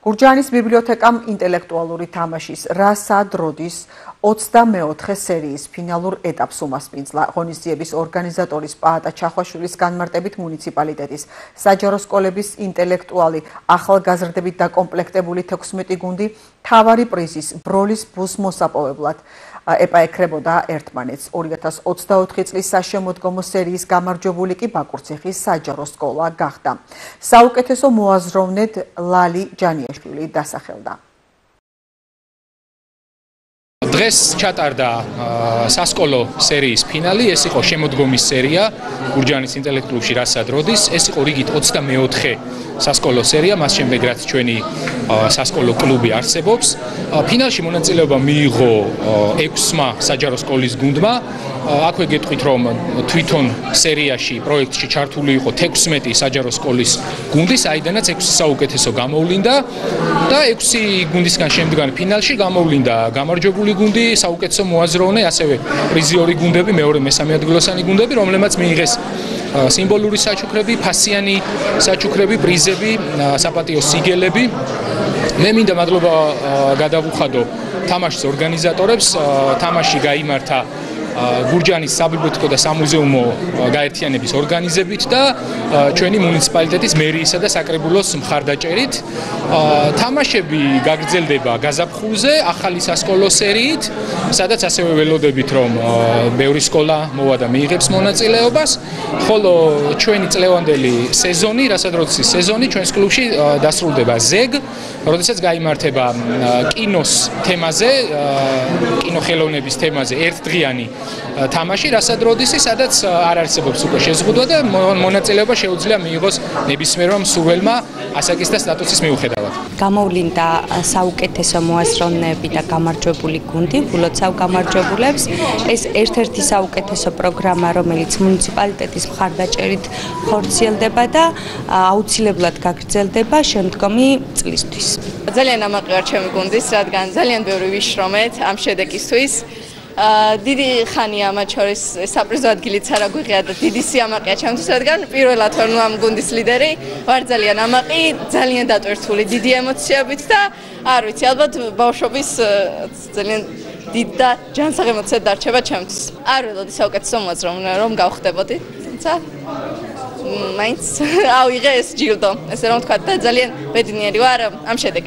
გურჯაანის ბიბლიოთეკამ ინტელექტუალური თამაშის რასა დროდის 24 სერიის ფინალურ ეტაპს უმასპინძლა. ღონისძიების ორგანიზატორის პაატა ჩახვაშვილის განმარტებით მუნიციპალიტეტის საჯარო სკოლების ინტელექტუალი ახალგაზრდებით დაკომპლექტებული 16 გუნდი მთავარი პრიზის ბროლის ბუს მოსაპოვებლად ეპაექრებოდა ერთმანეთს. 2024 წლის საშემოდგომო სერიის გამარჯვებული კი ბაკურციხის საჯარო სკოლა გახდა. საუკეთესო მოაზროვნედ ლალი ჯანიაშვილი დასახელდა. დღეს ჩატარდა სასკოლო სერიის ფინალი, ეს იყო შემოდგომის სერია გურჯაანის ინტელექტუალში რასა დროდის, ეს იყო რიგით 24 სასკოლო სერია, მას შემდეგ რაც ჩვენი სასკოლო კლუბი არსებობს. ფინალში მონაწილეობა მიიღო 6-მა საჯარო სკოლის გუნდმა. აქვე გეტყვით, რომ თვითონ სერიაში პროექტში ჩართული იყო 16 საჯარო სკოლის გუნდი, საიდანაც 6 საუკეთესო გამოვლინდა და 6 გუნდისგან შემდგარ ფინალში გამოვლინდა გამარჯვებული გუნდი, საუკეთესო მოაზროვნე, ასევე პრიზიორი გუნდები, მეორე მესამე ადგილოსანი გუნდები, რომლებმაც მიიღეს სიმბოლური საჩუქრები, ფასიანი საჩუქრები, პრიზები, საპატიო სიგელები. მე მინდა მადლობა გადავუხადო თამაშის ორგანიზატორებს. თამაში გაიმართა გურჯაანის საბიბლიოთეკო და სამუზეუმო გაერთიანების ორგანიზებით და ჩვენი მუნიციპალიტეტის მერიისა და საკრებულოს მხარდაჭერით. თამაშები გაგრძელდება გაზაფხულზე, ახალი სასკოლო სერიით, სადაც ასევე ველოდებით, რომ ბევრი სკოლა მოვა და მიიღებს მონაწილეობას, ხოლო ჩვენი წლევანდელი სეზონი, რასადროდის სეზონი ჩვენს კლუბში დასრულდება ზეგ, როდესაც გაიმართება კინოს თემაზე, კინოხელოვნების თემაზე ერთდღიანი თამაში რასადროდისი, სადაც არ არსებობს უკვე შეზღუდვა და მონაწილეობა შეუძლია მიიღოს ნებისმიერმა მსურველმა ასაკის და სტატუსის მიუხედავად. გამოვლინდა საუკეთესო მოაზროვნეები და გამარჯვებული გუნდი, ულოცავ გამარჯვებულებს. ეს ერთ-ერთი საუკეთესო პროგრამა, რომელიც მუნიციპალიტეტის მხარდაჭერით ხორციელდება და აუცილებლად გაგრძელდება შემდგომი წლისთვის. ძალიან ამაყი ვარ ჩემი გუნდის, რადგან ძალიან ბევრი ვიშრომეთ ამ შედეგისთვის. დიდი ხანია მათ შორის საპრიზო ადგილიც არ აგვიღია და დიდი სიამაყეა ჩემთვის, რადგან პირველად ვარ ამ გუნდის ლიდერი, ვარ ძალიან ამაყი, ძალიან დატვირთული, დიდი ემოციებით და არ ვიცი, ალბათ ბავშვობის ძალიან დიდ და ჯანსაღ ემოციად დარჩება ჩემთვის. არ ველოდი საუკეთესო მოაზროვნე რომ გავხდებოდი, თუმცა მაინც ავიღე ეს ჯილდო, ესე რომ ვთქვა და ძალიან ბედნიერი ვარ ამ შედეგით.